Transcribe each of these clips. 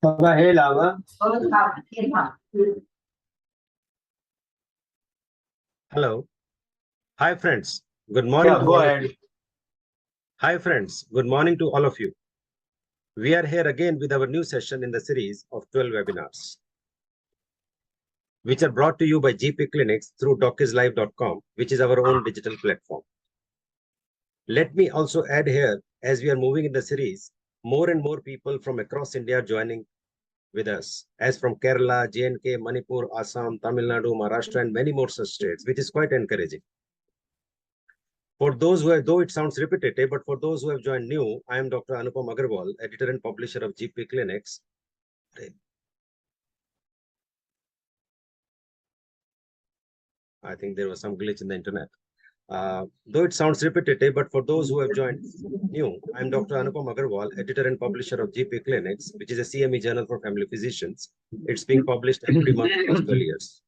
Hello. Hi friends. Good morning to all of you. Hi friends. Good morning to all of you. We are here again with our new session in the series of 12 webinars, which are brought to you by GP Clinics through docislive.com, which is our own digital platform. Let me also add here, as we are moving in the series, more and more people from across India joining with us, as from Kerala, J&K, Manipur, Assam, Tamil Nadu, Maharashtra, and many more such states, which is quite encouraging. For those who have, though it sounds repetitive, but for those who have joined new, I am Dr. Agarwal, editor and publisher of GP Clinics. I think there was some glitch in the internet. Though it sounds repetitive, but for those who have joined new, I'm Dr. Agarwal, editor and publisher of GP Clinics, which is a CME journal for family physicians. It's being published every month for 12 years.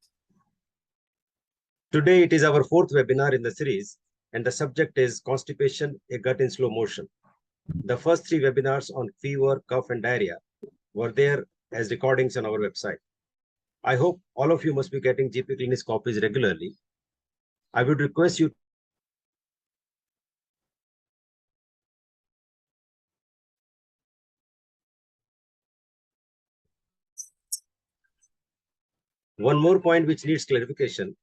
Today, it is our fourth webinar in the series, and the subject is constipation, a gut in slow motion. The first three webinars on fever, cough, and diarrhea were there as recordings on our website. I hope all of you must be getting GP Clinics copies regularly. I would request you one more point which needs clarification.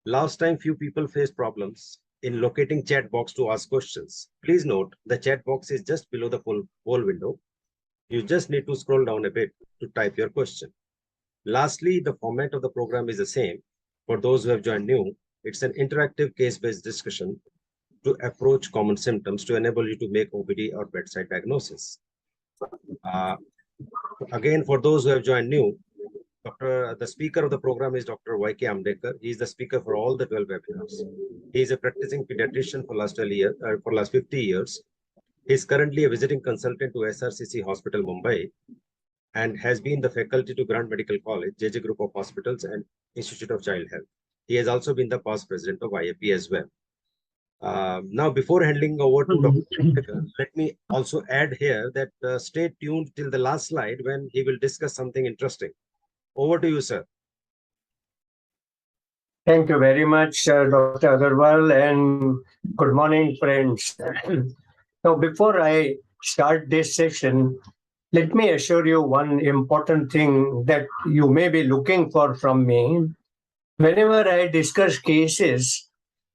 Last time, few people faced problems in locating chat box to ask questions. Please note, the chat box is just below the poll window. You just need to scroll down a bit to type your question. Lastly, the format of the program is the same. For those who have joined new, it's an interactive case-based discussion to approach common symptoms to enable you to make OPD or bedside diagnosis. Again, for those who have joined new, the speaker of the program is Dr. YK Amdekar. He is the speaker for all the 12 webinars. He is a practicing pediatrician for last 50 years. He is currently a visiting consultant to SRCC Hospital, Mumbai, and has been the faculty to Grant Medical College, JJ Group of Hospitals, and Institute of Child Health. He has also been the past president of IAP as well. Now, before handing over to Dr. Amdekar, let me also add here that stay tuned till the last slide when he will discuss something interesting. Over to you, sir. Thank you very much, Dr. Agarwal, and good morning, friends. Now, before I start this session, let me assure you one important thing that you may be looking for from me. Whenever I discuss cases,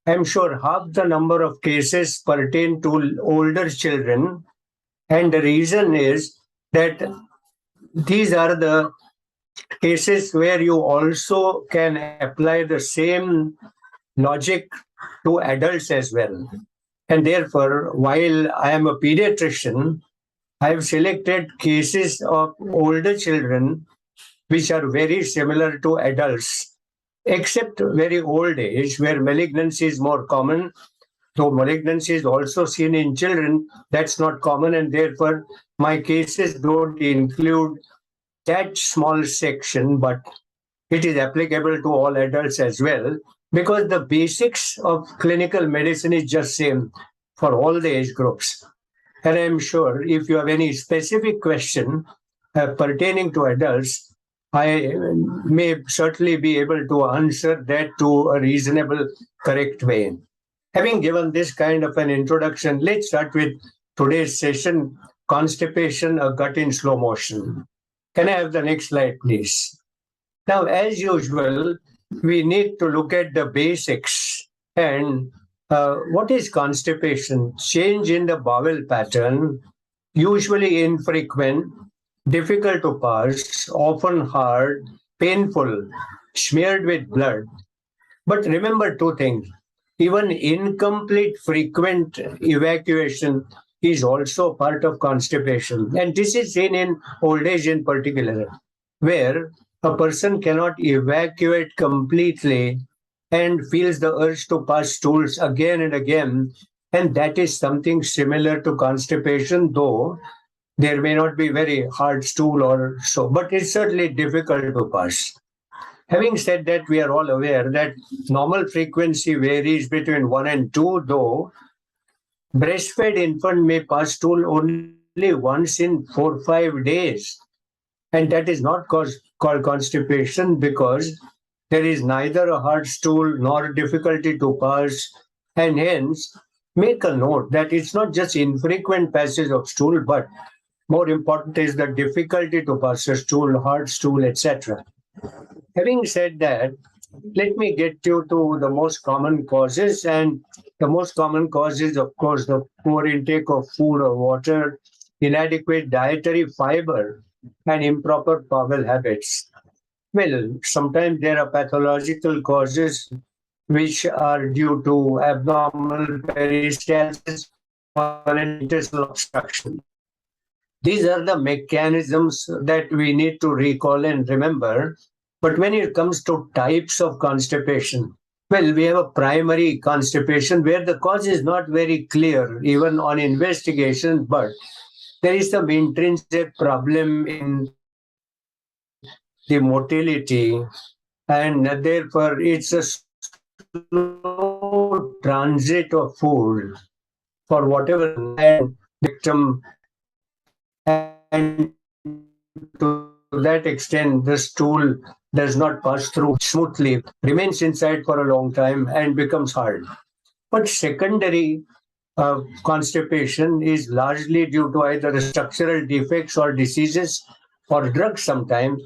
I'm sure half the number of cases pertain to older children, and the reason is that these are the cases where you also can apply the same logic to adults as well. And therefore, while I am a pediatrician, I have selected cases of older children which are very similar to adults, except very old age, where malignancy is more common. Though malignancy is also seen in children, that's not common, and therefore my cases don't include that small section, but it is applicable to all adults as well, because the basics of clinical medicine is just same for all the age groups. And I'm sure if you have any specific question pertaining to adults, I may certainly be able to answer that to a reasonable, correct way. Having given this kind of an introduction, let's start with today's session, constipation, a gut in slow motion. Can I have the next slide, please? Now, as usual, we need to look at the basics. And what is constipation? Change in the bowel pattern, usually infrequent, difficult to pass, often hard, painful, smeared with blood. But remember two things. Even incomplete frequent evacuation is also part of constipation. And this is seen in old age in particular, where a person cannot evacuate completely and feels the urge to pass stools again and again. And that is something similar to constipation, though there may not be very hard stool or so, but it's certainly difficult to pass. Having said that, we are all aware that normal frequency varies between 1 and 2, though breastfed infant may pass stool only once in 4 or 5 days. And that is not called constipation because there is neither a hard stool nor difficulty to pass. And hence, make a note that it's not just infrequent passage of stool, but more important is the difficulty to pass a stool, hard stool, etc. Having said that, let me get you to the most common causes. And the most common causes, of course, the poor intake of food or water, inadequate dietary fiber, and improper bowel habits. Well, sometimes there are pathological causes which are due to abnormal peristalsis or an intestinal obstruction. These are the mechanisms that we need to recall and remember. But when it comes to types of constipation, well, we have a primary constipation where the cause is not very clear, even on investigation, but there is some intrinsic problem in the motility, and therefore it's a slow transit of food for whatever victim, and to that extent the stool does not pass through smoothly, remains inside for a long time and becomes hard. But secondary constipation is largely due to either structural defects or diseases or drugs sometimes.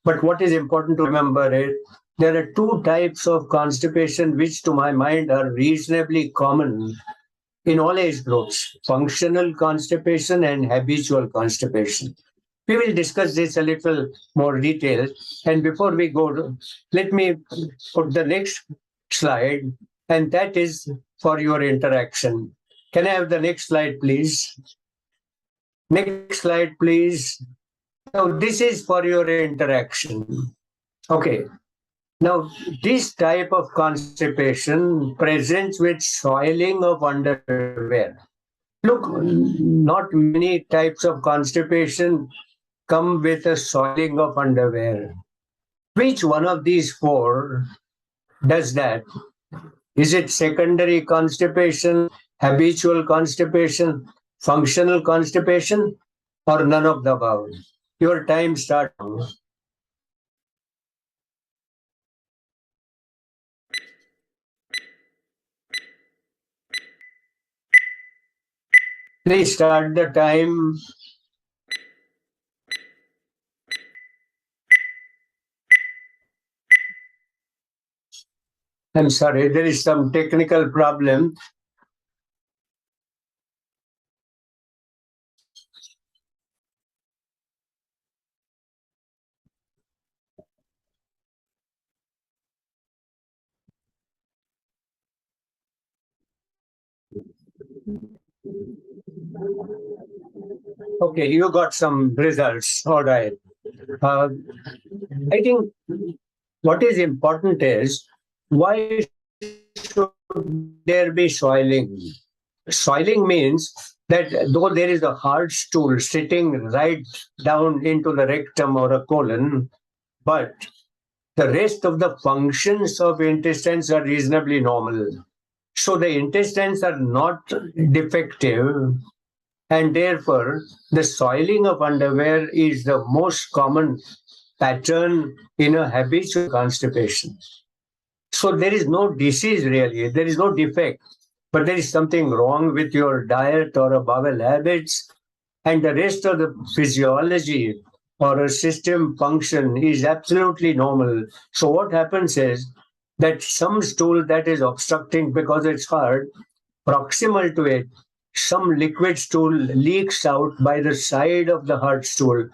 But what is important to remember is there are two types of constipation which to my mind are reasonably common in all age groups: functional constipation and habitual constipation. We will discuss this a little more detail. And before we go, let me put the next slide, and that is for your interaction. Can I have the next slide, please? Next slide, please. Now, this is for your interaction. Okay. Now, this type of constipation presents with soiling of underwear. Look, not many types of constipation come with a soiling of underwear. Which one of these four does that? Is it secondary constipation, habitual constipation, functional constipation, or none of the above? Your time starts now. Please start the time. I'm sorry, there is some technical problem. Okay, you got some results. All right. I think what is important is why should there be soiling? Soiling means that though there is a hard stool sitting right down into the rectum or a colon, but the rest of the functions of intestines are reasonably normal. So the intestines are not defective, and therefore the soiling of underwear is the most common pattern in a habitual constipation. So there is no disease really, there is no defect, but there is something wrong with your diet or bowel habits, and the rest of the physiology or a system function is absolutely normal. So what happens is that some stool that is obstructing because it's hard, proximal to it, some liquid stool leaks out by the side of the hard stool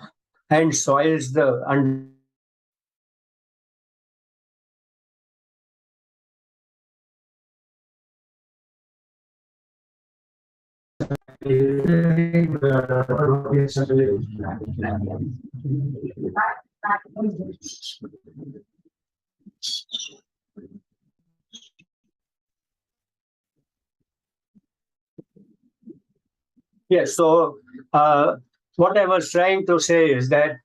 and soils the under. Yes, so what I was trying to say is that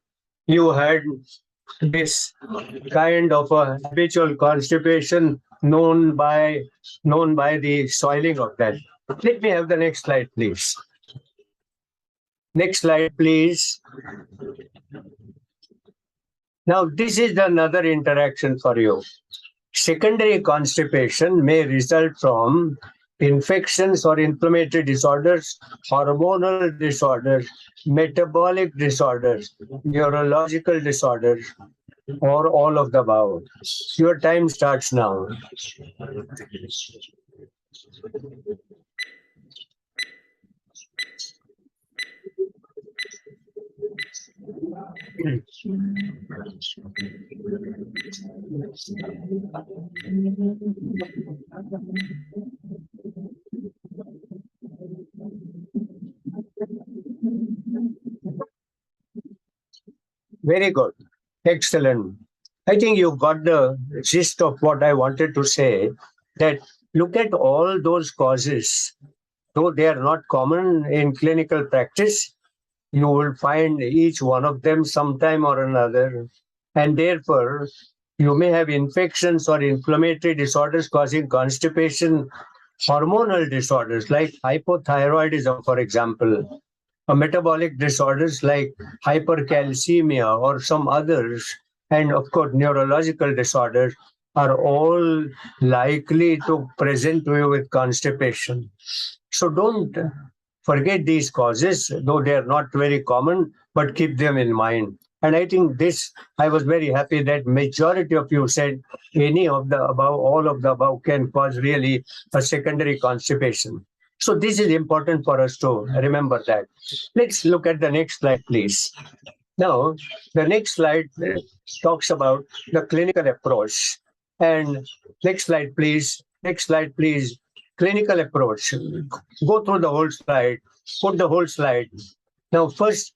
you had this kind of a habitual constipation known by the soiling of that. Let me have the next slide, please. Next slide, please. Now, this is another interaction for you. Secondary constipation may result from infections or inflammatory disorders, hormonal disorders, metabolic disorders, neurological disorders, or all of the above. Your time starts now. Very good. Excellent. I think you got the gist of what I wanted to say, that look at all those causes. Though they are not common in clinical practice, you will find each one of them sometime or another. And therefore, you may have infections or inflammatory disorders causing constipation, hormonal disorders like hypothyroidism, for example, or metabolic disorders like hypercalcemia or some others, and of course, neurological disorders are all likely to present to you with constipation. So don't forget these causes, though they are not very common, but keep them in mind. And I think this, I was very happy that majority of you said any of the above, all of the above can cause really a secondary constipation. So this is important for us to remember that. Let's look at the next slide, please. Now, the next slide talks about the clinical approach. And next slide, please. Next slide, please. Clinical approach. Go through the whole slide. Put the whole slide. Now, first,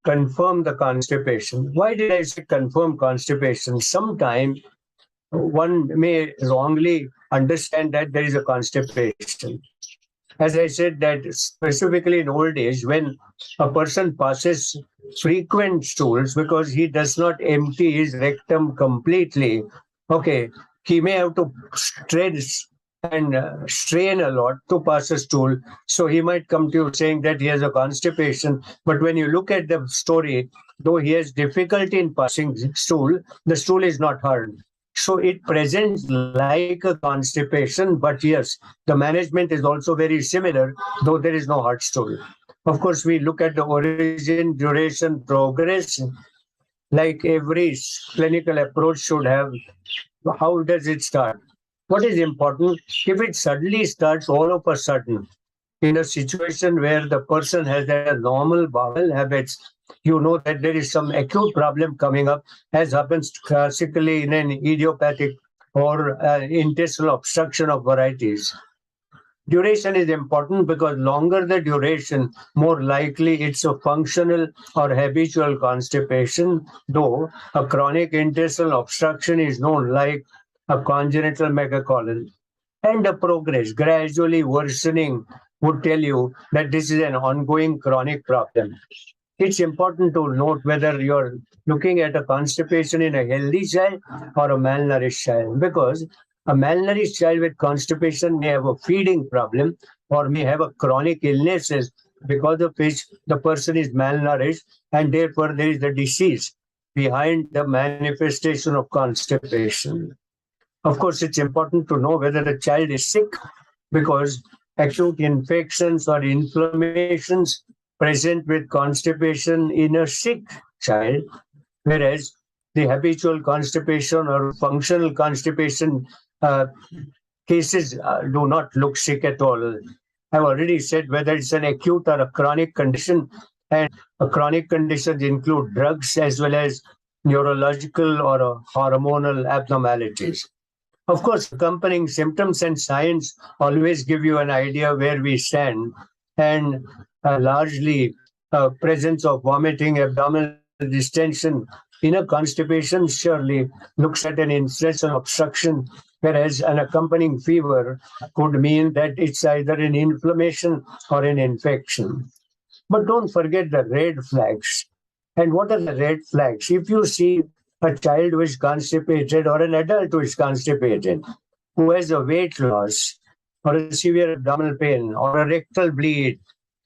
confirm the constipation. Why did I say confirm constipation? Sometimes one may wrongly understand that there is a constipation. As I said, that specifically in old age, when a person passes frequent stools because he does not empty his rectum completely, okay, he may have to stress and strain a lot to pass a stool. So he might come to you saying that he has a constipation. But when you look at the story, though he has difficulty in passing stool, the stool is not hard. So it presents like a constipation, but yes, the management is also very similar, though there is no hard stool. Of course, we look at the origin, duration, progress, like every clinical approach should have. How does it start? What is important? If it suddenly starts all of a sudden, in a situation where the person has a normal bowel habits, you know that there is some acute problem coming up, as happens classically in an idiopathic or intestinal obstruction of varieties. Duration is important because longer the duration, more likely it's a functional or habitual constipation, though a chronic intestinal obstruction is known like a congenital megacolon. And the progress gradually worsening would tell you that this is an ongoing chronic problem. It's important to note whether you're looking at a constipation in a healthy child or a malnourished child, because a malnourished child with constipation may have a feeding problem or may have a chronic illnesses because of which the person is malnourished, and therefore there is a disease behind the manifestation of constipation. Of course, it's important to know whether the child is sick, because acute infections or inflammations present with constipation in a sick child, whereas the habitual constipation or functional constipation cases do not look sick at all. I've already said whether it's an acute or a chronic condition, and chronic conditions include drugs as well as neurological or hormonal abnormalities. Of course, accompanying symptoms and signs always give you an idea where we stand, and largely presence of vomiting, abdominal distension in a constipation surely looks at an intestinal obstruction, whereas an accompanying fever could mean that it's either an inflammation or an infection. But don't forget the red flags. And what are the red flags? If you see a child who is constipated or an adult who is constipated, who has a weight loss or a severe abdominal pain or a rectal bleed,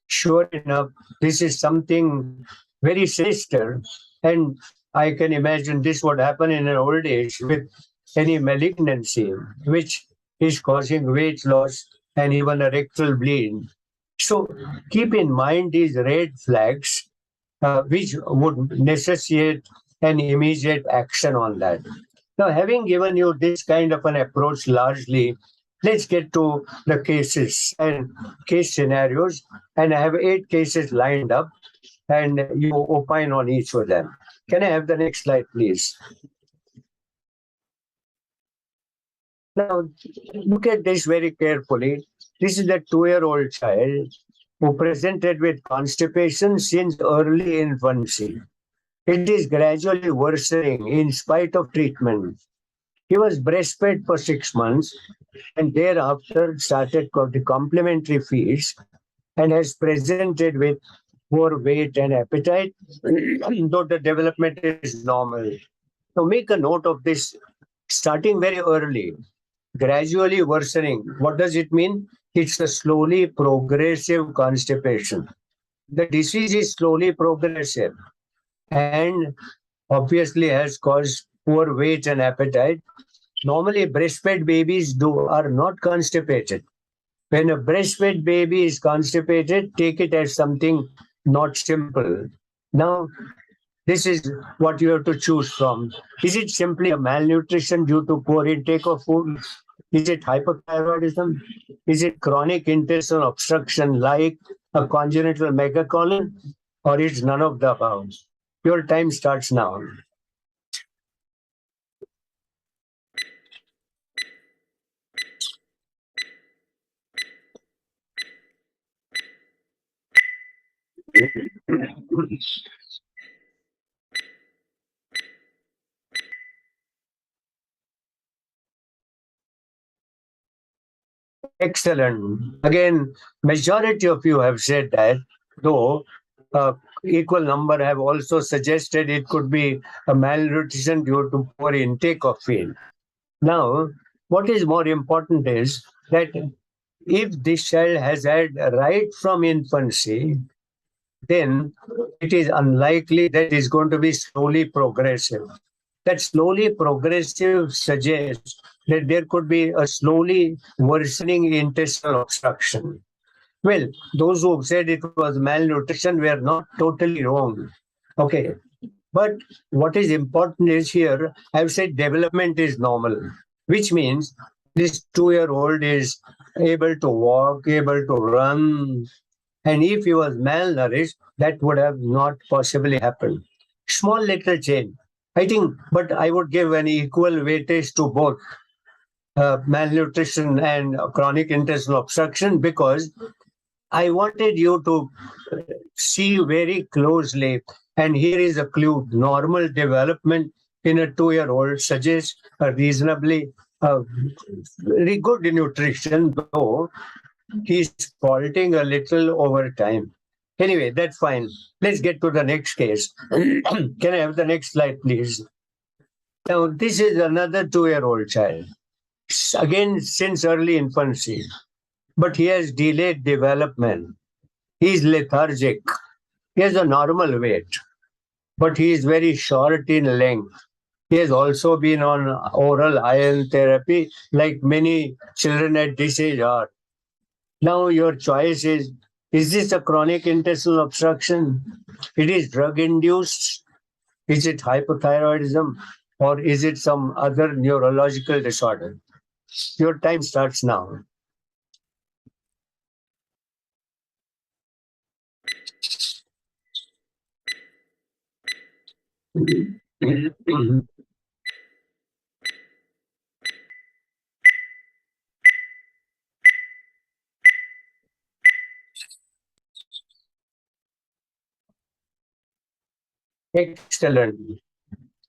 sure enough, this is something very sinister. And I can imagine this would happen in an old age with any malignancy, which is causing weight loss and even a rectal bleed. So keep in mind these red flags, which would necessitate an immediate action on that. Now, having given you this kind of an approach largely, let's get to the cases and case scenarios. And I have 8 cases lined up, and you opine on each of them. Can I have the next slide, please? Now, look at this very carefully. This is a 2-year-old child who presented with constipation since early infancy. It is gradually worsening in spite of treatment. He was breastfed for 6 months and thereafter started the complementary feeds and has presented with poor weight and appetite, though the development is normal. So make a note of this, starting very early, gradually worsening. What does it mean? It's a slowly progressive constipation. The disease is slowly progressive and obviously has caused poor weight and appetite. Normally, breastfed babies are not constipated. When a breastfed baby is constipated, take it as something not simple. Now, this is what you have to choose from. Is it simply a malnutrition due to poor intake of food? Is it hypothyroidism? Is it chronic intestinal obstruction like a congenital megacolon? Or is none of the above? Your time starts now. Excellent. Again, majority of you have said that, though equal number have also suggested it could be a malnutrition due to poor intake of feed. Now, what is more important is that if this child has had right from infancy, then it is unlikely that it's going to be slowly progressive. That slowly progressive suggests that there could be a slowly worsening intestinal obstruction. Well, those who said it was malnutrition were not totally wrong. Okay. But what is important is here, I've said development is normal, which means this 2-year-old is able to walk, able to run. And if he was malnourished, that would have not possibly happened. Small little change. I think, but I would give an equal weightage to both malnutrition and chronic intestinal obstruction because I wanted you to see very closely. And here is a clue. Normal development in a 2-year-old suggests a reasonably very good nutrition, though he's faulting a little over time. Anyway, that's fine. Let's get to the next case. Can I have the next slide, please? Now, this is another 2-year-old child. Again, since early infancy. But he has delayed development. He is lethargic. He has a normal weight, but he is very short in length. He has also been on oral iron therapy, like many children at this age are. Now your choice is this a chronic intestinal obstruction? It is drug-induced? Is it hypothyroidism? Or is it some other neurological disorder? Your time starts now. Excellent.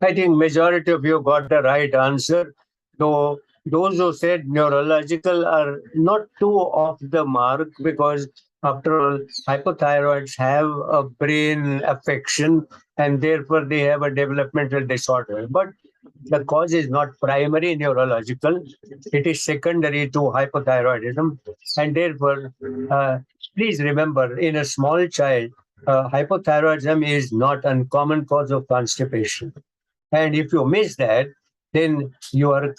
I think majority of you got the right answer, though those who said neurological are not too off the mark because after all, hypothyroids have a brain affection and therefore they have a developmental disorder. But the cause is not primary neurological, it is secondary to hypothyroidism. And therefore, please remember, in a small child, hypothyroidism is not uncommon cause of constipation. And if you miss that, then you are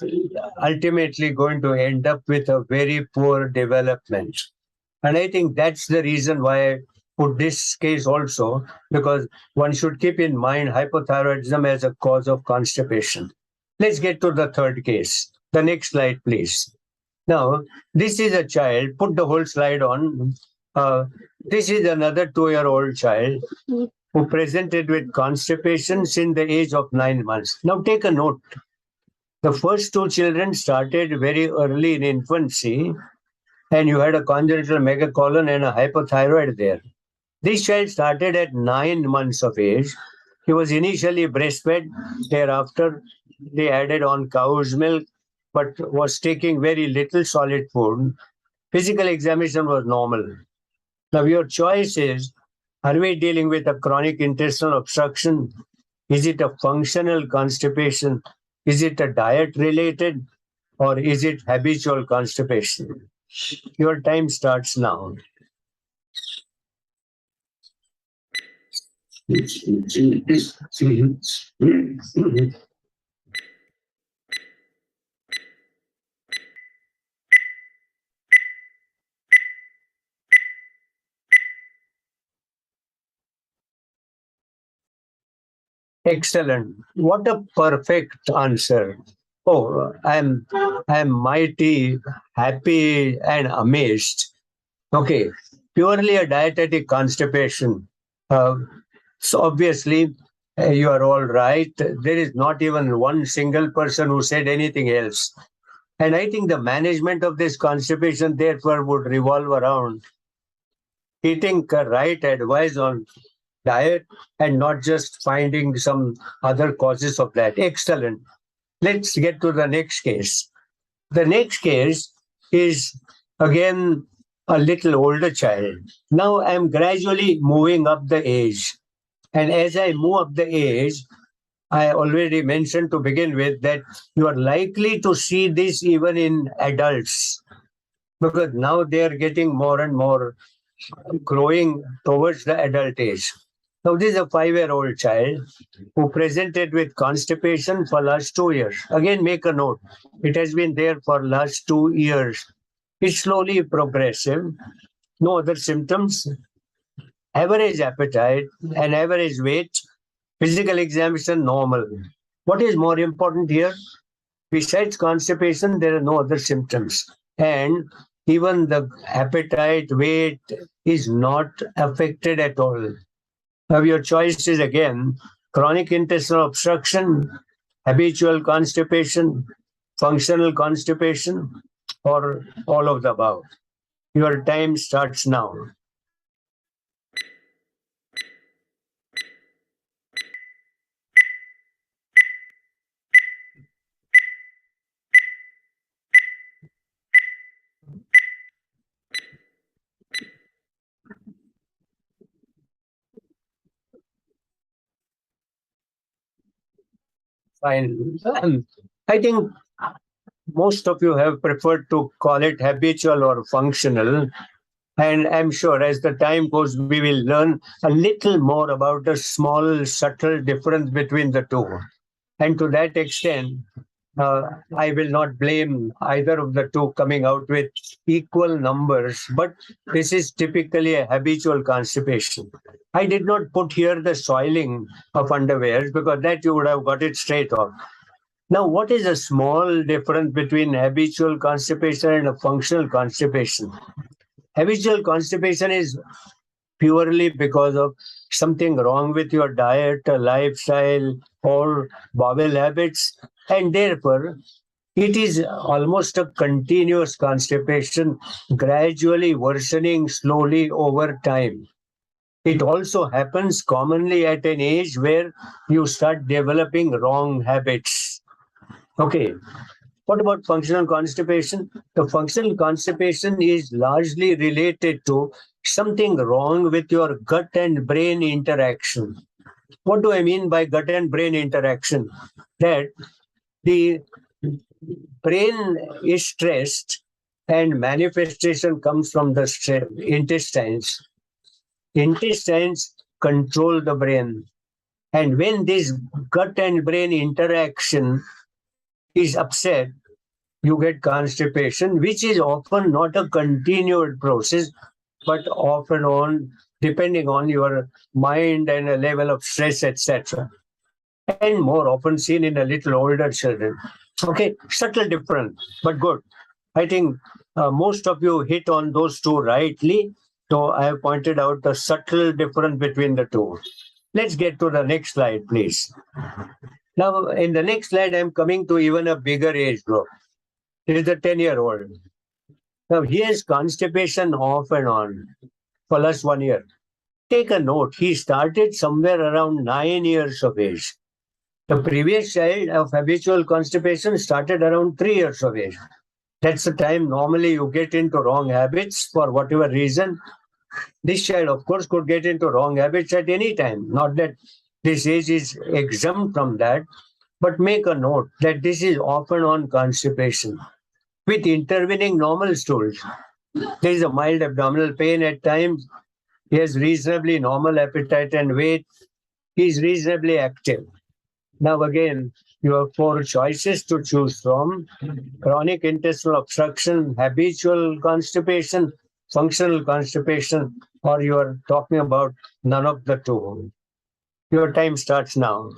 ultimately going to end up with a very poor development. And I think that's the reason why I put this case also, because one should keep in mind hypothyroidism as a cause of constipation. Let's get to the third case. The next slide, please. Now, this is a child, put the whole slide on. This is another 2-year-old child who presented with constipation since the age of 9 months. Now, take a note. The first two children started very early in infancy, and you had a congenital megacolon and a hypothyroid there. This child started at 9 months of age. He was initially breastfed. Thereafter, they added on cow's milk, but was taking very little solid food. Physical examination was normal. Now, your choice is, are we dealing with a chronic intestinal obstruction? Is it a functional constipation? Is it a diet related? Or is it habitual constipation? Your time starts now. Excellent. What a perfect answer. Oh, I'm mighty happy and amazed. Okay, purely a dietetic constipation. So obviously, you are all right. There is not even one single person who said anything else. And I think the management of this constipation, therefore, would revolve around eating right advice on diet and not just finding some other causes of that. Excellent. Let's get to the next case. The next case is again a little older child. Now I'm gradually moving up the age. And as I move up the age, I already mentioned to begin with that you are likely to see this even in adults, because now they are getting more and more growing towards the adult age. Now, this is a 5-year-old child who presented with constipation for last 2 years. Again, make a note. It has been there for last 2 years. It's slowly progressive. No other symptoms. Average appetite and average weight. Physical examination normal. What is more important here? Besides constipation, there are no other symptoms. And even the appetite, weight is not affected at all. Now, your choice is again chronic intestinal obstruction, habitual constipation, functional constipation, or all of the above. Your time starts now. Fine. I think most of you have preferred to call it habitual or functional. And I'm sure as the time goes, we will learn a little more about the small, subtle difference between the two. And to that extent, I will not blame either of the two coming out with equal numbers, but this is typically a habitual constipation. I did not put here the soiling of underwears because that you would have got it straight off. Now, what is a small difference between habitual constipation and a functional constipation? Habitual constipation is purely because of something wrong with your diet, lifestyle, or bowel habits, and therefore it is almost a continuous constipation, gradually worsening slowly over time. It also happens commonly at an age where you start developing wrong habits. Okay. What about functional constipation? The functional constipation is largely related to something wrong with your gut and brain interaction. What do I mean by gut and brain interaction? That the brain is stressed and manifestation comes from the intestines. intestines control the brain. And when this gut and brain interaction is upset, you get constipation, which is often not a continued process, but often on depending on your mind and a level of stress, etc. And more often seen in a little older children. Okay, subtle difference, but good. I think most of you hit on those two rightly. So I have pointed out the subtle difference between the two. Let's get to the next slide, please. Now, in the next slide, I'm coming to even a bigger age group. It is a 10-year-old. Now, he has constipation off and on for last 1 year. Take a note, he started somewhere around 9 years of age. The previous child of habitual constipation started around 3 years of age. That's the time normally you get into wrong habits for whatever reason. This child, of course, could get into wrong habits at any time. Not that this age is exempt from that, but make a note that this is often on constipation with intervening normal stools. There is a mild abdominal pain at times. He has reasonably normal appetite and weight. He is reasonably active. Now again, you have 4 choices to choose from: chronic intestinal obstruction, habitual constipation, functional constipation, or you are talking about none of the two. Your time starts now.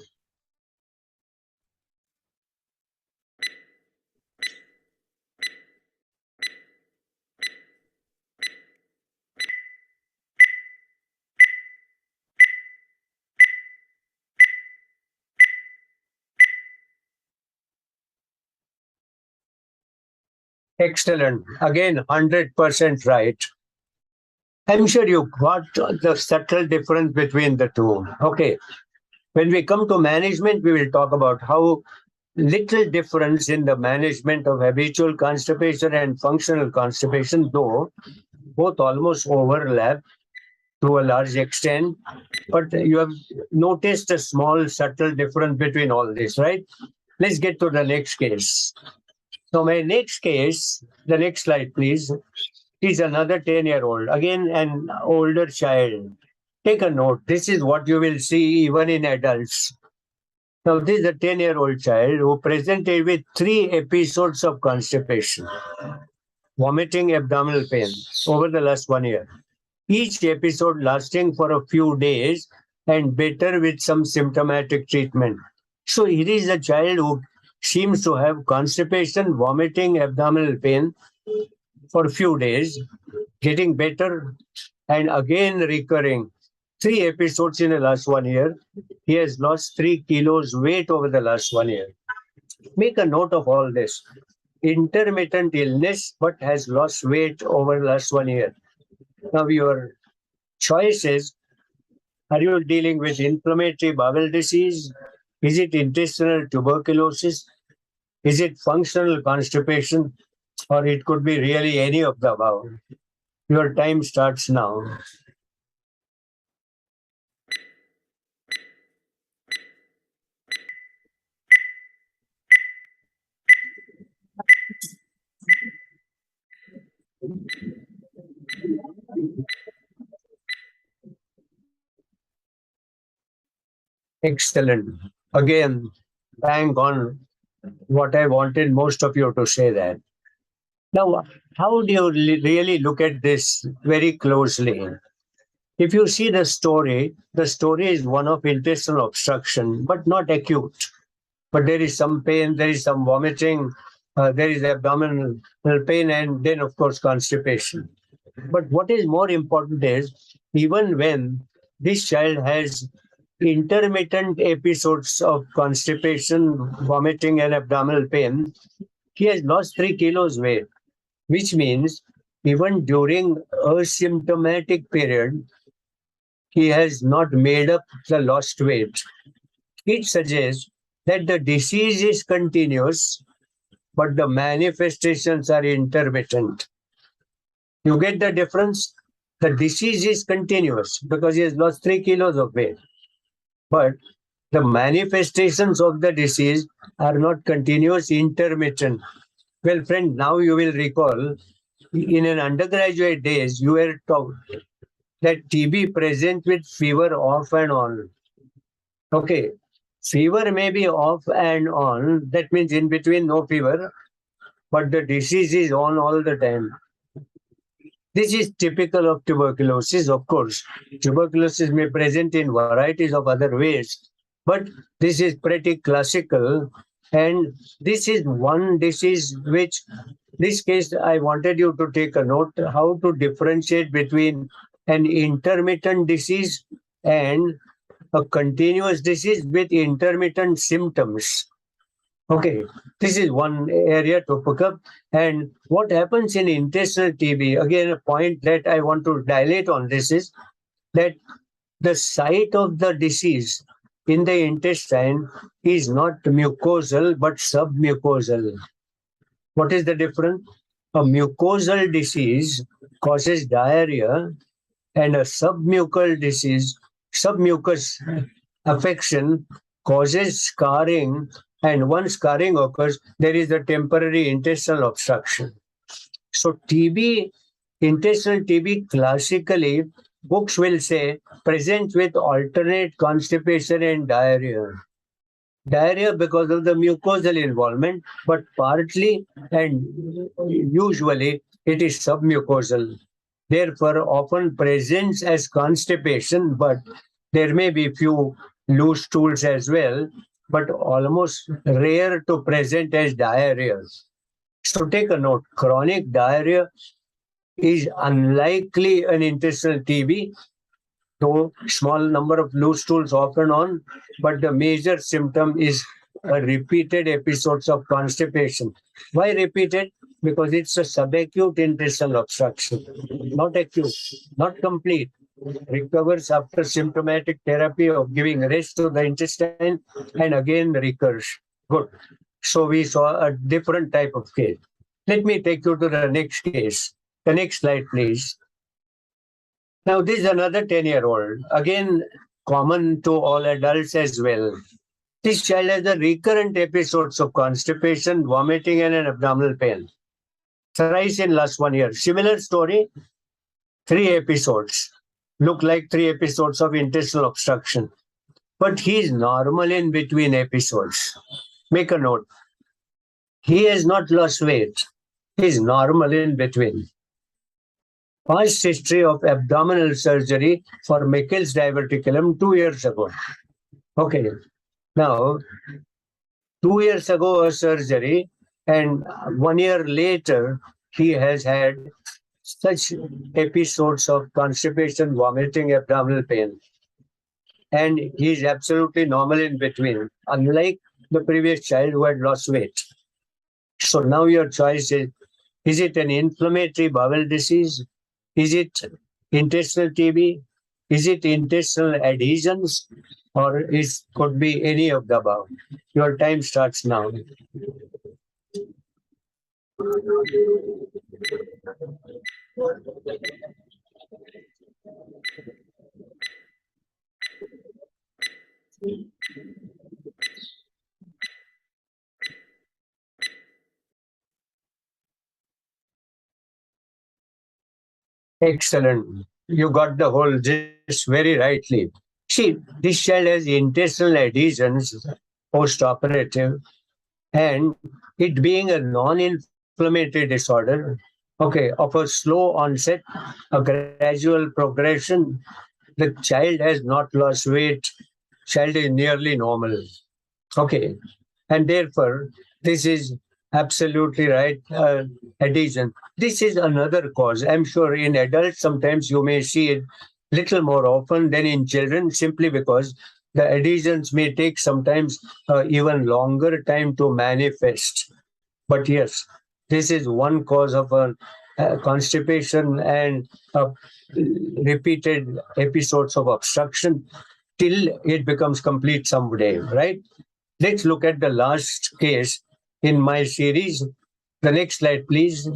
Excellent. Again, 100% right. I'm sure you got the subtle difference between the two. Okay. When we come to management, we will talk about how little difference in the management of habitual constipation and functional constipation, though both almost overlap to a large extent. But you have noticed a small subtle difference between all this, right? Let's get to the next case. So my next case, the next slide, please, is another 10-year-old, again an older child. Take a note. This is what you will see even in adults. Now, this is a 10-year-old child who presented with 3 episodes of constipation, vomiting, abdominal pain over the last 1 year. Each episode lasting for a few days and better with some symptomatic treatment. So here is a child who seems to have constipation, vomiting, abdominal pain for a few days, getting better, and again recurring. 3 episodes in the last 1 year. He has lost 3 kilos weight over the last 1 year. Make a note of all this. Intermittent illness, but has lost weight over the last 1 year. Now, your choices: are you dealing with inflammatory bowel disease? Is it intestinal tuberculosis? Is it functional constipation? Or it could be really any of the above. Your time starts now. Excellent. Again, bang on what I wanted most of you to say that. Now, how do you really look at this very closely? If you see the story is one of intestinal obstruction, but not acute. But there is some pain, there is some vomiting, there is abdominal pain, and then, of course, constipation. But what is more important is, even when this child has intermittent episodes of constipation, vomiting, and abdominal pain, he has lost 3 kilos weight, which means even during a symptomatic period, he has not made up the lost weight. It suggests that the disease is continuous, but the manifestations are intermittent. You get the difference? The disease is continuous because he has lost 3 kilos of weight. But the manifestations of the disease are not continuous, intermittent. Well, friend, now you will recall in an undergraduate days, you were taught that TB presents with fever off and on. Okay, fever may be off and on. That means in between no fever, but the disease is on all the time. This is typical of tuberculosis, of course. Tuberculosis may present in varieties of other ways, but this is pretty classical. And this is one disease which, this case, I wanted you to take a note how to differentiate between an intermittent disease and a continuous disease with intermittent symptoms. Okay, this is one area to pick up. And what happens in intestinal TB, again, a point that I want to dilate on this is that the site of the disease in the intestine is not mucosal but submucosal. What is the difference? A mucosal disease causes diarrhea, and a submucous disease, submucous affection causes scarring, and once scarring occurs, there is a temporary intestinal obstruction. So TB, intestinal TB, classically, books will say presents with alternate constipation and diarrhea. Diarrhea because of the mucosal involvement, but partly and usually it is submucosal. Therefore, often presents as constipation, but there may be few loose stools as well, but almost rare to present as diarrhea. So take a note, chronic diarrhea is unlikely an intestinal TB, though small number of loose stools off and on, but the major symptom is repeated episodes of constipation. Why repeated? Because it's a subacute intestinal obstruction, not acute, not complete. Recovers after symptomatic therapy of giving rest to the intestine and again recurs. Good. So we saw a different type of case. Let me take you to the next case. The next slide, please. Now, this is another 10-year-old, again common to all adults as well. This child has a recurrent episodes of constipation, vomiting, and an abdominal pain. Thrice in last 1 year. Similar story, 3 episodes. Look like 3 episodes of intestinal obstruction. But he is normal in between episodes. Make a note. He has not lost weight. He is normal in between. Past history of abdominal surgery for Meckel's diverticulum 2 years ago. Okay. Now, 2 years ago a surgery, and 1 year later he has had such episodes of constipation, vomiting, abdominal pain. And he is absolutely normal in between, unlike the previous child who had lost weight. So now your choice is it an inflammatory bowel disease? Is it intestinal TB? Is it intestinal adhesions? Or could be any of the above? Your time starts now. Excellent. You got the whole gist very rightly. See, this child has intestinal adhesions post-operative, and it being a non-inflammatory disorder, okay, of a slow onset, a gradual progression, the child has not lost weight, child is nearly normal. Okay, and therefore, this is absolutely right, adhesion. This is another cause. I'm sure in adults, sometimes you may see it little more often than in children, simply because the adhesions may take sometimes even longer time to manifest. But yes, this is one cause of constipation and repeated episodes of obstruction till it becomes complete someday, right? Let's look at the last case in my series. The next slide, please.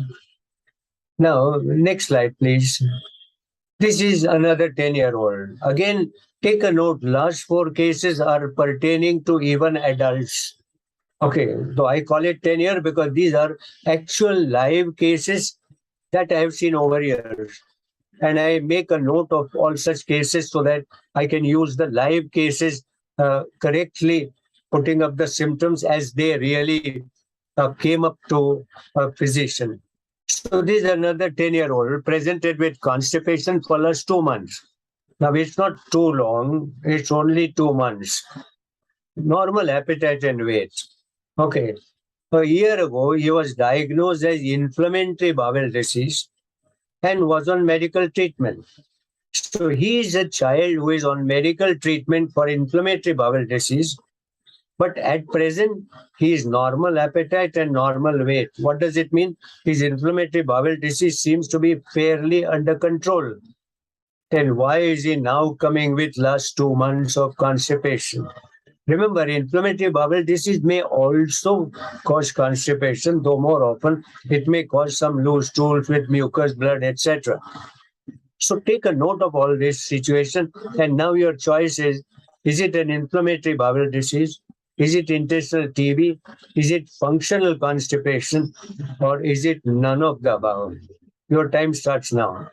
Now, next slide, please. This is another 10-year-old. Again, take a note, last 4 cases are pertaining to even adults. Okay, so I call it 10-year because these are actual live cases that I have seen over years. and I make a note of all such cases so that I can use the live cases correctly, putting up the symptoms as they really came up to a physician. So this is another 10-year-old presented with constipation for last 2 months. Now it's not too long, it's only 2 months. Normal appetite and weight. Okay. A year ago, he was diagnosed as inflammatory bowel disease and was on medical treatment. So he is a child who is on medical treatment for inflammatory bowel disease, but at present, he is normal appetite and normal weight. What does it mean? His inflammatory bowel disease seems to be fairly under control. Then why is he now coming with last 2 months of constipation? Remember, inflammatory bowel disease may also cause constipation, though more often it may cause some loose stools with mucus, blood, etc. So take a note of all this situation, and now your choice is it an inflammatory bowel disease? Is it intestinal TB? Is it functional constipation? Or is it none of the above? Your time starts now.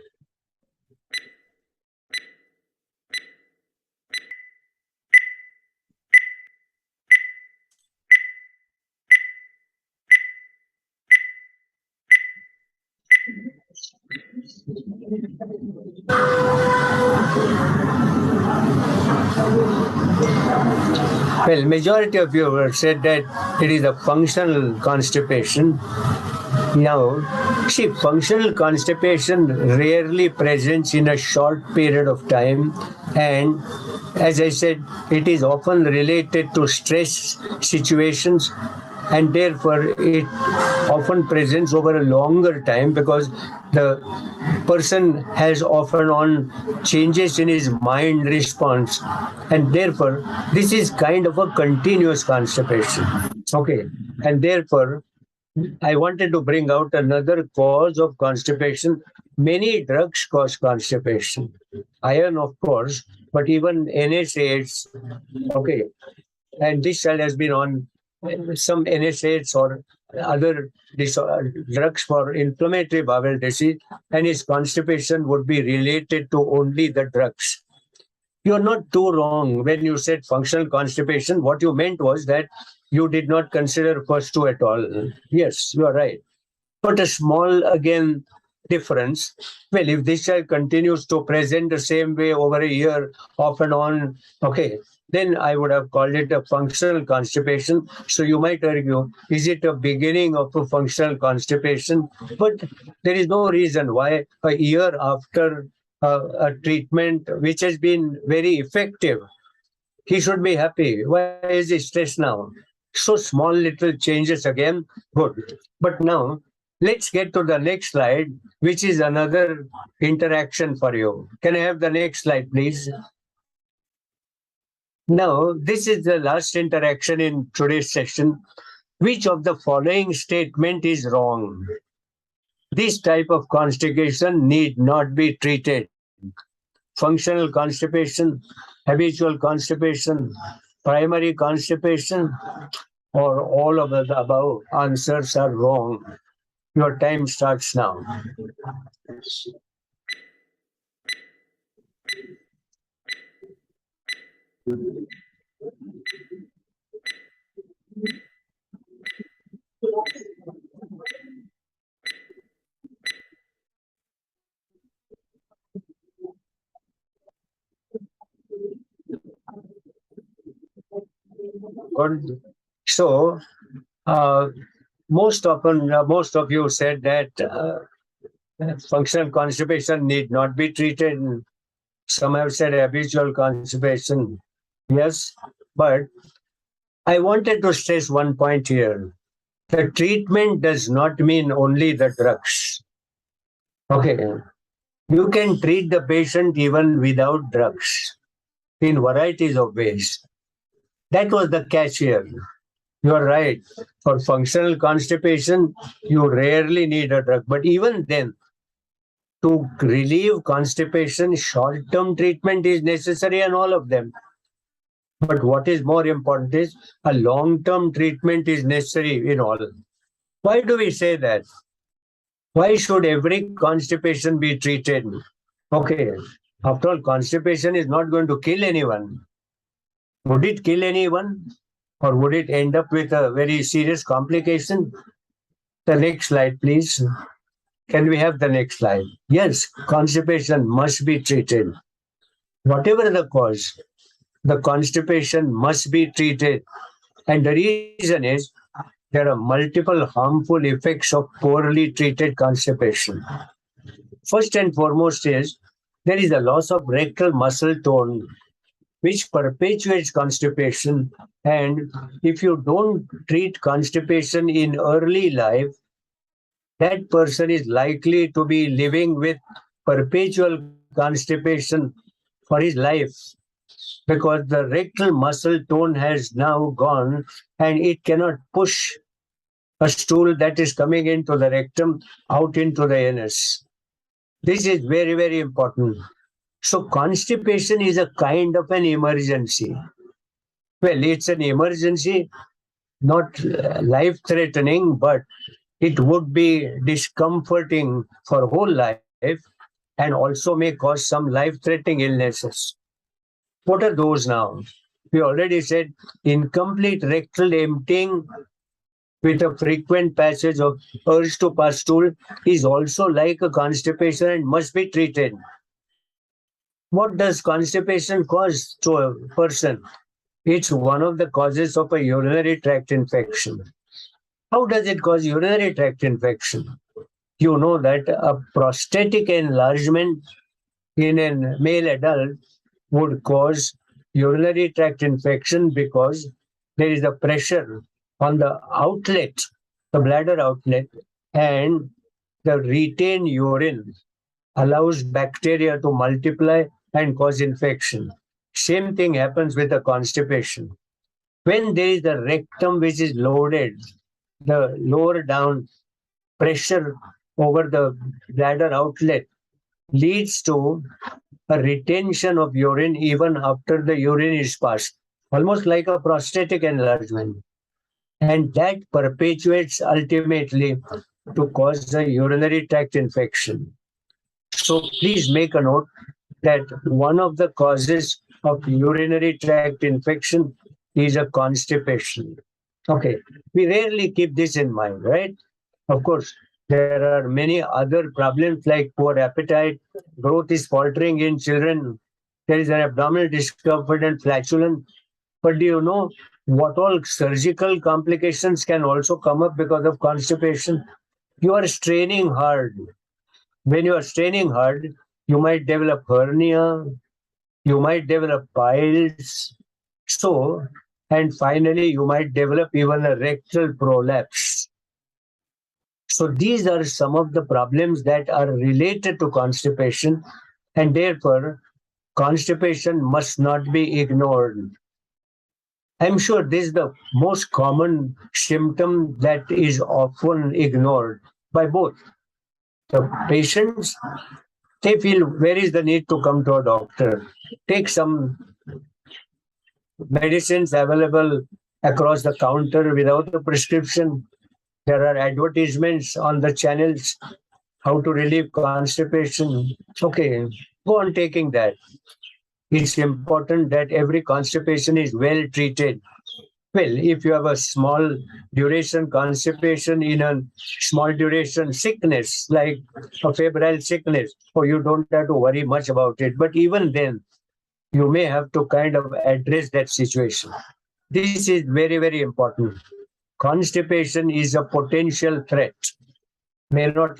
Well, majority of you have said that it is a functional constipation. Now, see, functional constipation rarely presents in a short period of time, and as I said, it is often related to stress situations, and therefore it often presents over a longer time because the person has often on changes in his mind response, and therefore this is kind of a continuous constipation. Okay, and therefore I wanted to bring out another cause of constipation. Many drugs cause constipation. Iron, of course, but even NSAIDs. Okay, and this child has been on some NSAIDs or other drugs for inflammatory bowel disease, and his constipation would be related to only the drugs. You're not too wrong when you said functional constipation. What you meant was that you did not consider first two at all. Yes, you are right. But a small, again, difference. Well, if this child continues to present the same way over a year, off and on, okay, then I would have called it a functional constipation. So you might argue, is it a beginning of a functional constipation? But there is no reason why a year after a treatment which has been very effective, he should be happy. Why is he stressed now? So small little changes again, good. But now, let's get to the next slide, which is another interaction for you. Can I have the next slide, please? Now, this is the last interaction in today's session. Which of the following statement is wrong? This type of constipation need not be treated. Functional constipation, habitual constipation, primary constipation, or all of the above answers are wrong. Your time starts now. Good. So, most of you said that functional constipation need not be treated. Some have said habitual constipation. Yes, but I wanted to stress one point here. The treatment does not mean only the drugs. Okay. You can treat the patient even without drugs in varieties of ways. That was the catch here. You are right. For functional constipation, you rarely need a drug. But even then, to relieve constipation, short-term treatment is necessary in all of them. But what is more important is a long-term treatment is necessary in all. Why do we say that? Why should every constipation be treated? Okay. After all, constipation is not going to kill anyone. Would it kill anyone? Or would it end up with a very serious complication? The next slide, please. Can we have the next slide? Yes, constipation must be treated. Whatever the cause, the constipation must be treated. And the reason is there are multiple harmful effects of poorly treated constipation. First and foremost is there is a loss of rectal muscle tone, which perpetuates constipation. And if you don't treat constipation in early life, that person is likely to be living with perpetual constipation for his life, because the rectal muscle tone has now gone and it cannot push a stool that is coming into the rectum out into the anus. This is very, very important. So constipation is a kind of an emergency. Well, it's an emergency, not life-threatening, but it would be discomforting for whole life and also may cause some life-threatening illnesses. What are those now? We already said incomplete rectal emptying with a frequent passage of urge to pass stool is also like a constipation and must be treated. What does constipation cause to a person? It's one of the causes of a urinary tract infection. How does it cause urinary tract infection? You know that a prostatic enlargement in a male adult would cause urinary tract infection because there is a pressure on the outlet, the bladder outlet, and the retained urine allows bacteria to multiply and cause infection. Same thing happens with the constipation. When there is a rectum which is loaded, the lower down pressure over the bladder outlet leads to a retention of urine even after the urine is passed, almost like a prostatic enlargement. And that perpetuates ultimately to cause a urinary tract infection. So please make a note that one of the causes of urinary tract infection is a constipation. Okay, we rarely keep this in mind, right? Of course, there are many other problems like poor appetite, growth is faltering in children, there is an abdominal discomfort and flatulence. But do you know what all surgical complications can also come up because of constipation? You are straining hard. When you are straining hard, you might develop hernia, you might develop piles. So, and finally, you might develop even a rectal prolapse. So these are some of the problems that are related to constipation, and therefore, constipation must not be ignored. I'm sure this is the most common symptom that is often ignored by both the patients. They feel, where is the need to come to a doctor? Take some medicines available across the counter without a prescription. There are advertisements on the channels, how to relieve constipation. Okay, go on taking that. It's important that every constipation is well treated. Well, if you have a small duration constipation in a small duration sickness, like a febrile sickness, you don't have to worry much about it. But even then, you may have to kind of address that situation. This is very, very important. Constipation is a potential threat. May not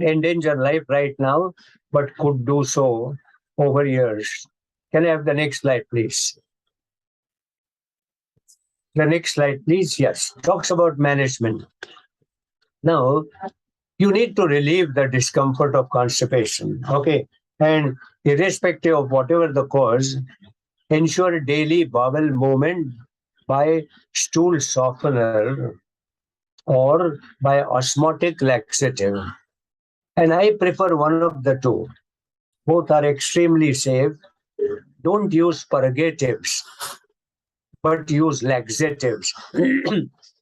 endanger life right now, but could do so over years. Can I have the next slide, please? The next slide, please. Yes, talks about management. Now, you need to relieve the discomfort of constipation. Okay. And irrespective of whatever the cause, ensure daily bowel movement by stool softener or by osmotic laxative. And I prefer one of the two. Both are extremely safe. Don't use purgatives, but use laxatives.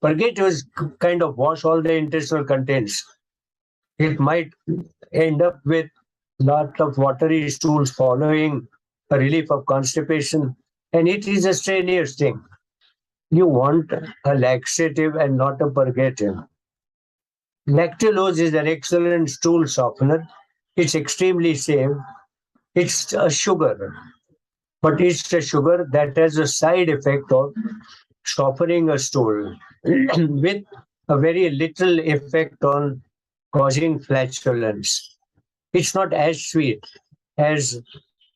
Purgatives kind of wash all the intestinal contents. It might end up with lot of watery stools following a relief of constipation. And it is a strenuous thing. You want a laxative and not a purgative. Lactulose is an excellent stool softener. It's extremely safe. It's a sugar, but it's a sugar that has a side effect of softening a stool with a very little effect on causing flatulence. It's not as sweet as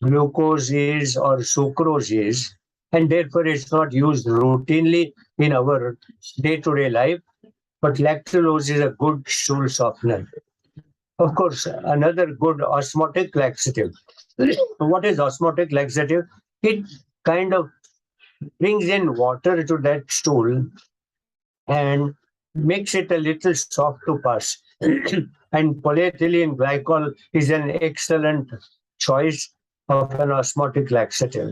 glucose is or sucrose is, and therefore it's not used routinely in our day-to-day life. But lactulose is a good stool softener. Of course, another good osmotic laxative. What is osmotic laxative? It kind of brings in water to that stool and makes it a little soft to pass. And polyethylene glycol is an excellent choice of an osmotic laxative.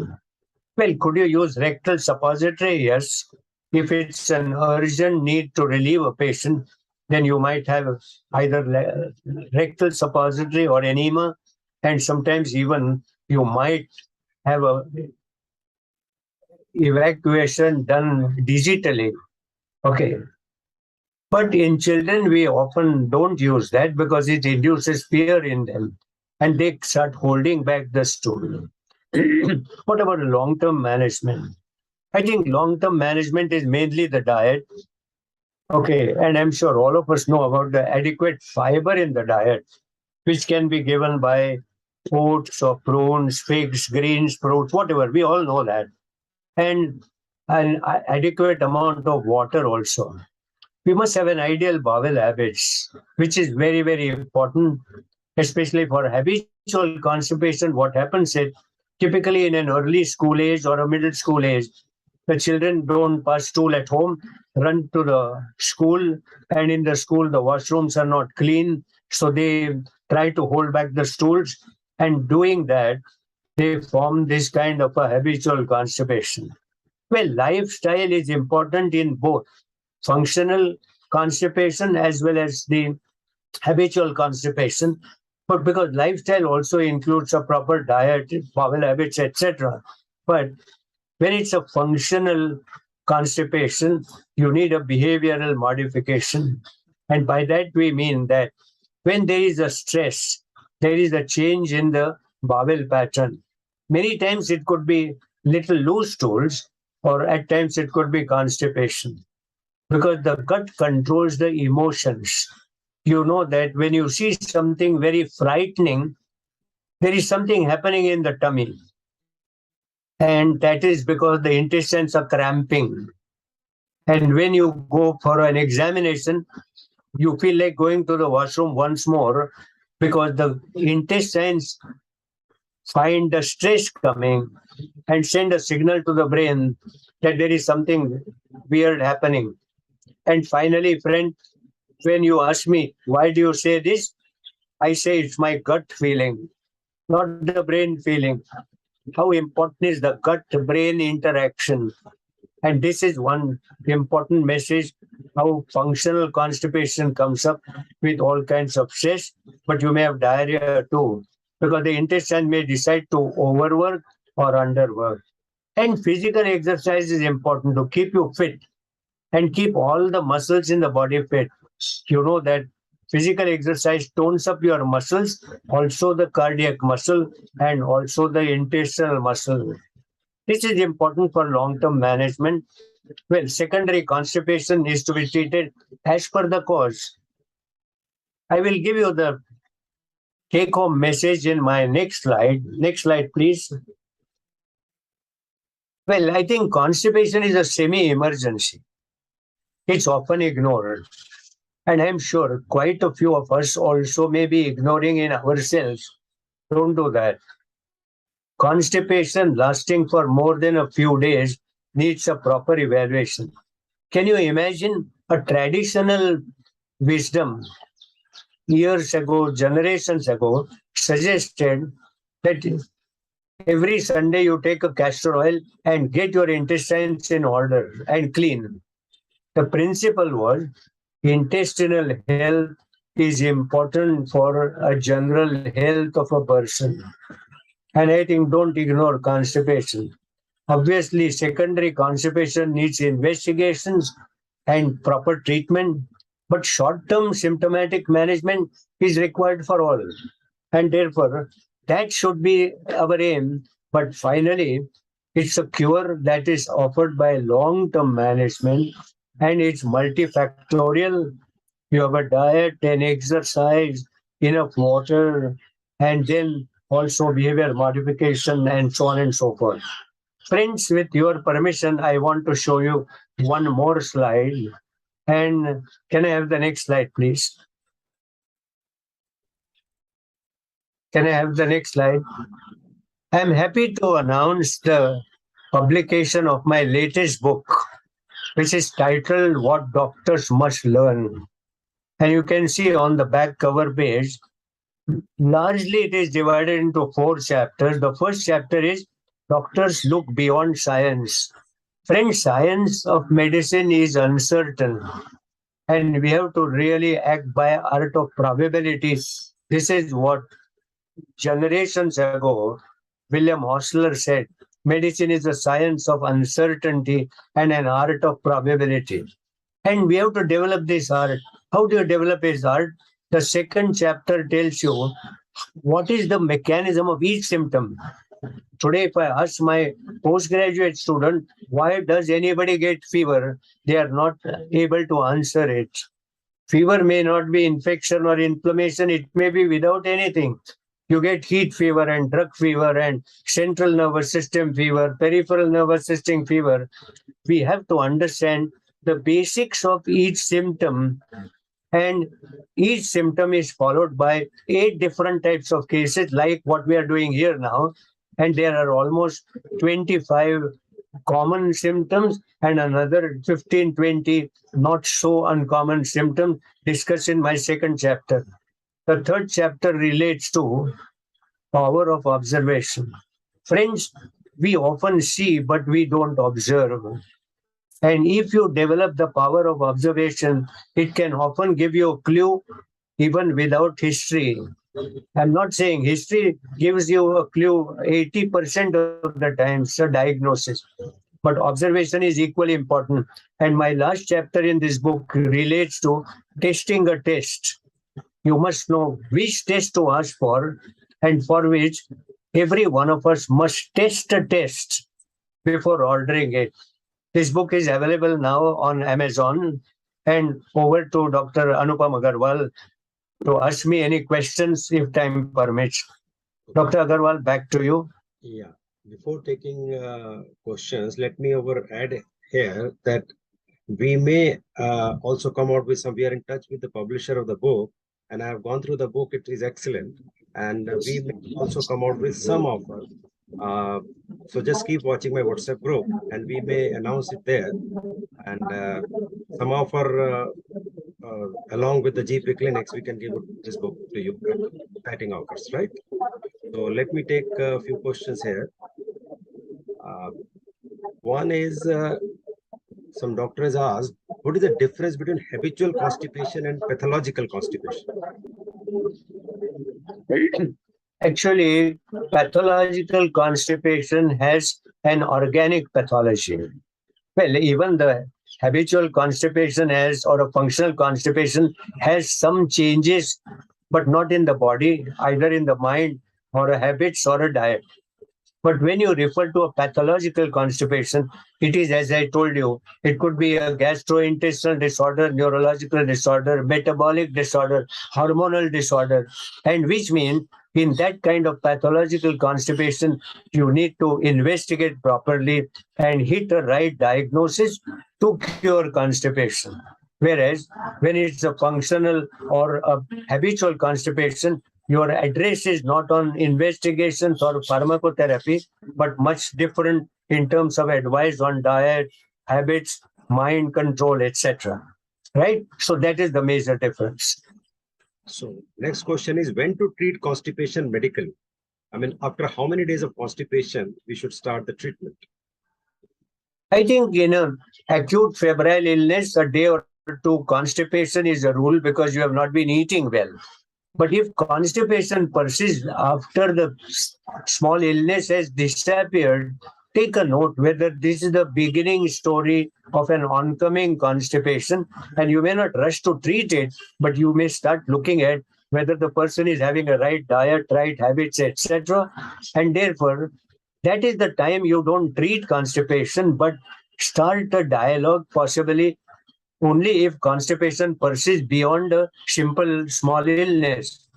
Well, could you use rectal suppository? Yes. If it's an urgent need to relieve a patient, then you might have either rectal suppository or enema, and sometimes even you might have a evacuation done digitally. Okay. But in children, we often don't use that because it induces fear in them and they start holding back the stool. What about long-term management? I think long-term management is mainly the diet. Okay, and I'm sure all of us know about the adequate fiber in the diet, which can be given by oats or prunes, figs, greens, fruits, whatever. We all know that. And an adequate amount of water also. We must have an ideal bowel habits, which is very, very important, especially for habitual constipation. What happens is typically in an early school age or a middle school age, the children don't pass stool at home, run to the school, and in the school, the washrooms are not clean. So they try to hold back the stools. And doing that, they form this kind of a habitual constipation. Well, lifestyle is important in both functional constipation as well as the habitual constipation. But because lifestyle also includes a proper diet, bowel habits, etc. But when it's a functional constipation, you need a behavioral modification. And by that, we mean that when there is a stress, there is a change in the bowel pattern. Many times it could be little loose stools, or at times it could be constipation. Because the gut controls the emotions. You know that when you see something very frightening, there is something happening in the tummy. And that is because the intestines are cramping. And when you go for an examination, you feel like going to the washroom once more because the intestines find the stress coming and send a signal to the brain that there is something weird happening. And finally, friend, when you ask me, why do you say this? I say it's my gut feeling, not the brain feeling. How important is the gut-brain interaction? And this is one important message, how functional constipation comes up with all kinds of stress, but you may have diarrhea too, because the intestine may decide to overwork or underwork. And physical exercise is important to keep you fit and keep all the muscles in the body fit. You know that physical exercise tones up your muscles, also the cardiac muscle and also the intestinal muscle. This is important for long-term management. Well, secondary constipation is to be treated as per the cause. I will give you the take-home message in my next slide. Next slide, please. Well, I think constipation is a semi-emergency. It's often ignored. And I'm sure quite a few of us also may be ignoring in ourselves. Don't do that. Constipation lasting for more than a few days needs a proper evaluation. Can you imagine a traditional wisdom years ago, generations ago, suggested that every Sunday you take a castor oil and get your intestines in order and clean. The principle was intestinal health is important for a general health of a person. And I think don't ignore constipation. Obviously, secondary constipation needs investigations and proper treatment, but short-term symptomatic management is required for all. And therefore, that should be our aim. But finally, it's a cure that is offered by long-term management, and it's multifactorial. You have a diet and exercise, enough water, and then also behavior modification, and so on and so forth. Friends, with your permission, I want to show you one more slide. And can I have the next slide, please? Can I have the next slide? I'm happy to announce the publication of my latest book, which is titled What Doctors Must Learn. And you can see on the back cover page, largely it is divided into 4 chapters. The first chapter is Doctors Look Beyond Science. Friends, science of medicine is uncertain, and we have to really act by art of probabilities. This is what generations ago William Hostler said. Medicine is a science of uncertainty and an art of probability. And we have to develop this art. How do you develop this art? The second chapter tells you what is the mechanism of each symptom. Today, if I ask my postgraduate student, why does anybody get fever? They are not able to answer it. Fever may not be infection or inflammation. It may be without anything. You get heat fever and drug fever and central nervous system fever, peripheral nervous system fever. We have to understand the basics of each symptom, and each symptom is followed by 8 different types of cases like what we are doing here now. And there are almost 25 common symptoms and another 15, 20 not so uncommon symptoms discussed in my second chapter. The third chapter relates to power of observation. Friends, we often see, but we don't observe. And if you develop the power of observation, it can often give you a clue even without history. I'm not saying history gives you a clue 80% of the time, it's a diagnosis. But observation is equally important. And my last chapter in this book relates to testing a test. You must know which test to ask for, and for which every one of us must test a test before ordering it. This book is available now on Amazon. And over to Dr. Anupam Agarwal to ask me any questions if time permits. Dr. Agarwal, back to you. Yeah. Before taking questions, let me add here that we may also come out with some. We are in touch with the publisher of the book, and I have gone through the book. It is excellent, and we may also come out with some offer. So just keep watching my WhatsApp group, and we may announce it there. And some offer along with the GP clinics, we can give this book to you, exciting offers, right? So let me take a few questions here. One is, some doctors asked, what is the difference between habitual constipation and pathological constipation? Actually, pathological constipation has an organic pathology. Well, even the habitual constipation has, or a functional constipation has some changes, but not in the body, either in the mind or a habits or a diet. But when you refer to a pathological constipation, it is, as I told you, it could be a gastrointestinal disorder, neurological disorder, metabolic disorder, hormonal disorder, and which means in that kind of pathological constipation, you need to investigate properly and hit the right diagnosis to cure constipation. Whereas when it's a functional or a habitual constipation, your address is not on investigations or pharmacotherapy, but much different in terms of advice on diet, habits, mind control, etc. Right? So that is the major difference. So next question is, when to treat constipation medically? I mean, after how many days of constipation we should start the treatment? I think in an acute febrile illness, a day or to constipation is a rule because you have not been eating well. But if constipation persists after the small illness has disappeared, take a note whether this is the beginning story of an oncoming constipation, and you may not rush to treat it, but you may start looking at whether the person is having a right diet, right habits, etc. And therefore, that is the time you don't treat constipation, but start a dialogue, possibly only if constipation persists beyond a simple small illness.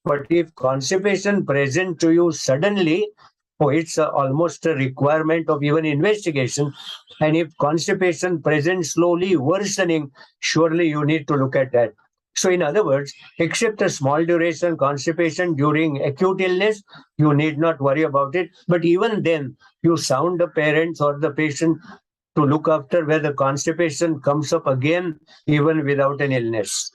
But if constipation present to you suddenly, oh, it's almost a requirement of even investigation. And if constipation presents slowly worsening, surely you need to look at that. So in other words, except a small duration constipation during acute illness, you need not worry about it. But even then, you sound the parents or the patient to look after where the constipation comes up again, even without an illness.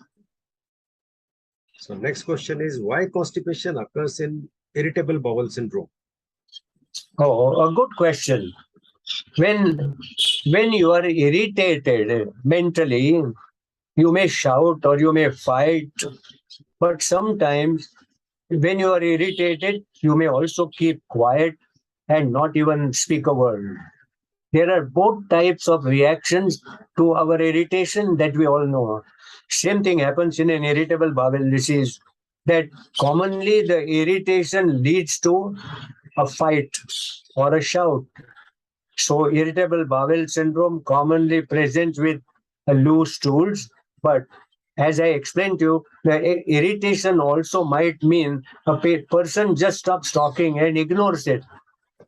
So next question is, why constipation occurs in irritable bowel syndrome? Oh, a good question. When you are irritated mentally, you may shout or you may fight, but sometimes when you are irritated, you may also keep quiet and not even speak a word. There are both types of reactions to our irritation that we all know. Same thing happens in an irritable bowel disease, that commonly the irritation leads to a fight or a shout. So irritable bowel syndrome commonly presents with loose stools, but as I explained to you, the irritation also might mean a person just stops talking and ignores it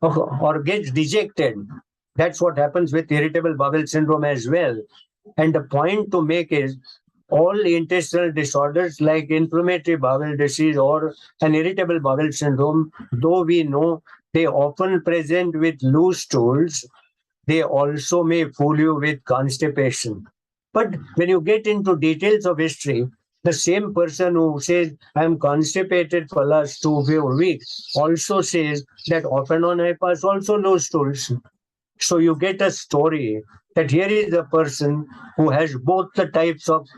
or gets dejected. That's what happens with irritable bowel syndrome as well. And the point to make is all intestinal disorders like inflammatory bowel disease or an irritable bowel syndrome, though we know they often present with loose stools, they also may fool you with constipation. But when you get into details of history, the same person who says, I'm constipated for the last 2 weeks, also says that off and on I pass also loose stools. So you get a story that here is a person who has both the types of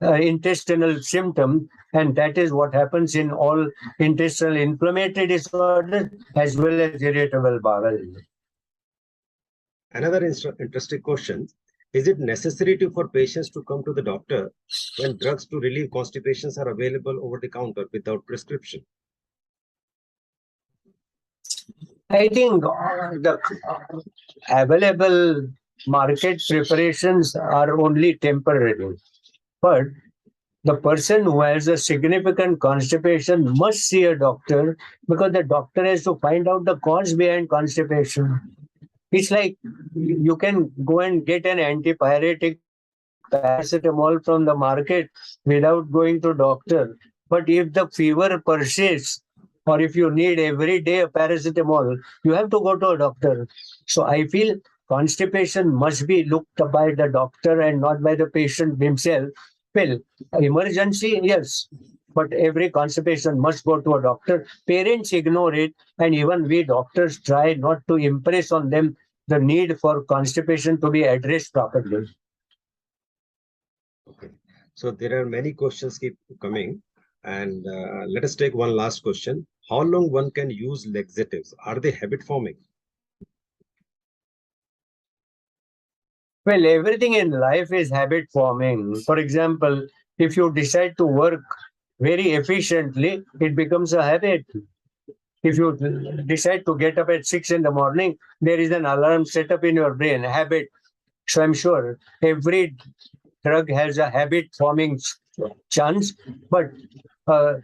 intestinal symptom, and that is what happens in all intestinal inflammatory disorders as well as irritable bowel. Another interesting question, is it necessary for patients to come to the doctor when drugs to relieve constipations are available over the counter without prescription? I think the available market preparations are only temporary. But the person who has a significant constipation must see a doctor because the doctor has to find out the cause behind constipation. It's like you can go and get an antipyretic paracetamol from the market without going to doctor. But if the fever persists, or if you need every day a paracetamol, you have to go to a doctor. So I feel constipation must be looked up by the doctor and not by the patient himself. Well, emergency, yes, but every constipation must go to a doctor. Parents ignore it, and even we doctors try not to impress on them the need for constipation to be addressed properly. Okay, so there are many questions keep coming, and let us take one last question. How long one can use laxatives? Are they habit forming? Well, everything in life is habit forming. For example, if you decide to work very efficiently, it becomes a habit. If you decide to get up at 6 in the morning, there is an alarm set up in your brain, habit. So I'm sure every drug has a habit forming chance, but a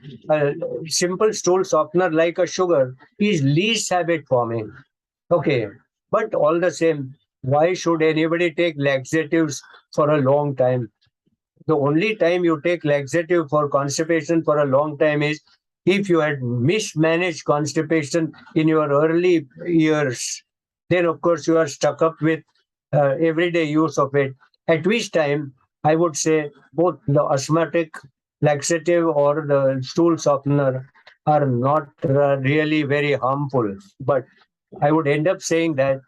simple stool softener like a sugar is least habit forming. Okay, but all the same, why should anybody take laxatives for a long time? The only time you take laxative for constipation for a long time is if you had mismanaged constipation in your early years. Then, of course, you are stuck up with everyday use of it. At which time, I would say both the osmotic laxative or the stool softener are not really very harmful. But I would end up saying that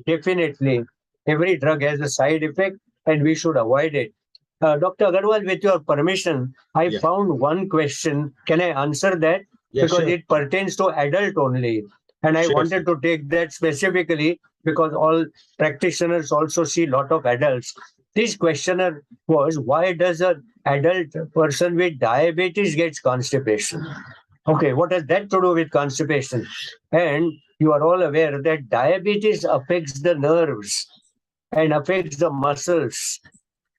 definitely every drug has a side effect and we should avoid it. Dr. Agarwal, with your permission, I Yeah. found one question. Can I answer that? Yeah, Because sure. it pertains to adult only. And I Sure, wanted to take that specifically because all practitioners also see a lot of adults. This questioner was, why does an adult person with diabetes gets constipation? Okay, what has that to do with constipation? And you are all aware that diabetes affects the nerves and affects the muscles.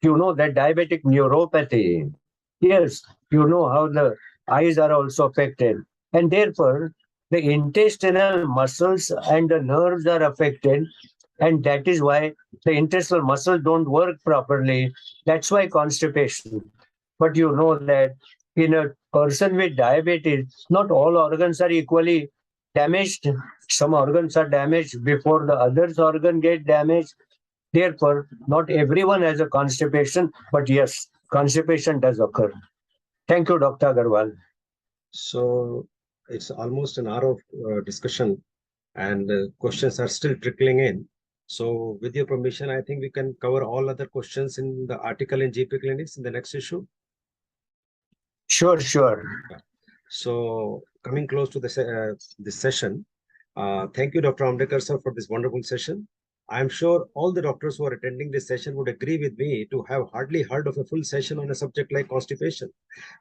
You know that diabetic neuropathy. Yes, you know how the eyes are also affected. And therefore, the intestinal muscles and the nerves are affected. And that is why the intestinal muscles don't work properly. That's why constipation. But you know that in a person with diabetes, not all organs are equally damaged. Some organs are damaged before the others organ get damaged. Therefore, not everyone has a constipation, but yes, constipation does occur. Thank you, Dr. Agarwal. So it's almost an hour of discussion, and questions are still trickling in. So with your permission, I think we can cover all other questions in the article in GP Clinics in the next issue. Sure, sure. So coming close to this session, thank you, Dr. Amdekar, sir, for this wonderful session. I'm sure all the doctors who are attending this session would agree with me to have hardly heard of a full session on a subject like constipation,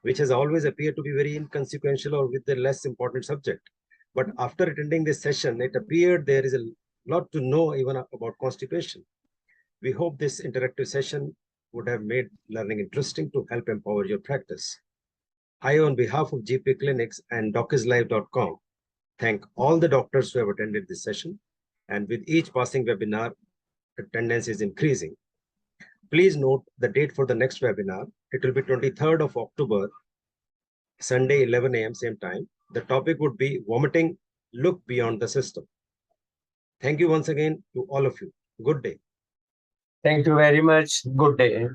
which has always appeared to be very inconsequential or with a less important subject. But after attending this session, it appeared there is a lot to know even about constipation. We hope this interactive session would have made learning interesting to help empower your practice. I, on behalf of GP Clinics and dockerslive.com, thank all the doctors who have attended this session. And with each passing webinar, attendance is increasing. Please note the date for the next webinar. It will be 23rd of October, Sunday, 11 a.m. same time. The topic would be vomiting, look beyond the system. Thank you once again to all of you. Good day. Thank you very much. Good day.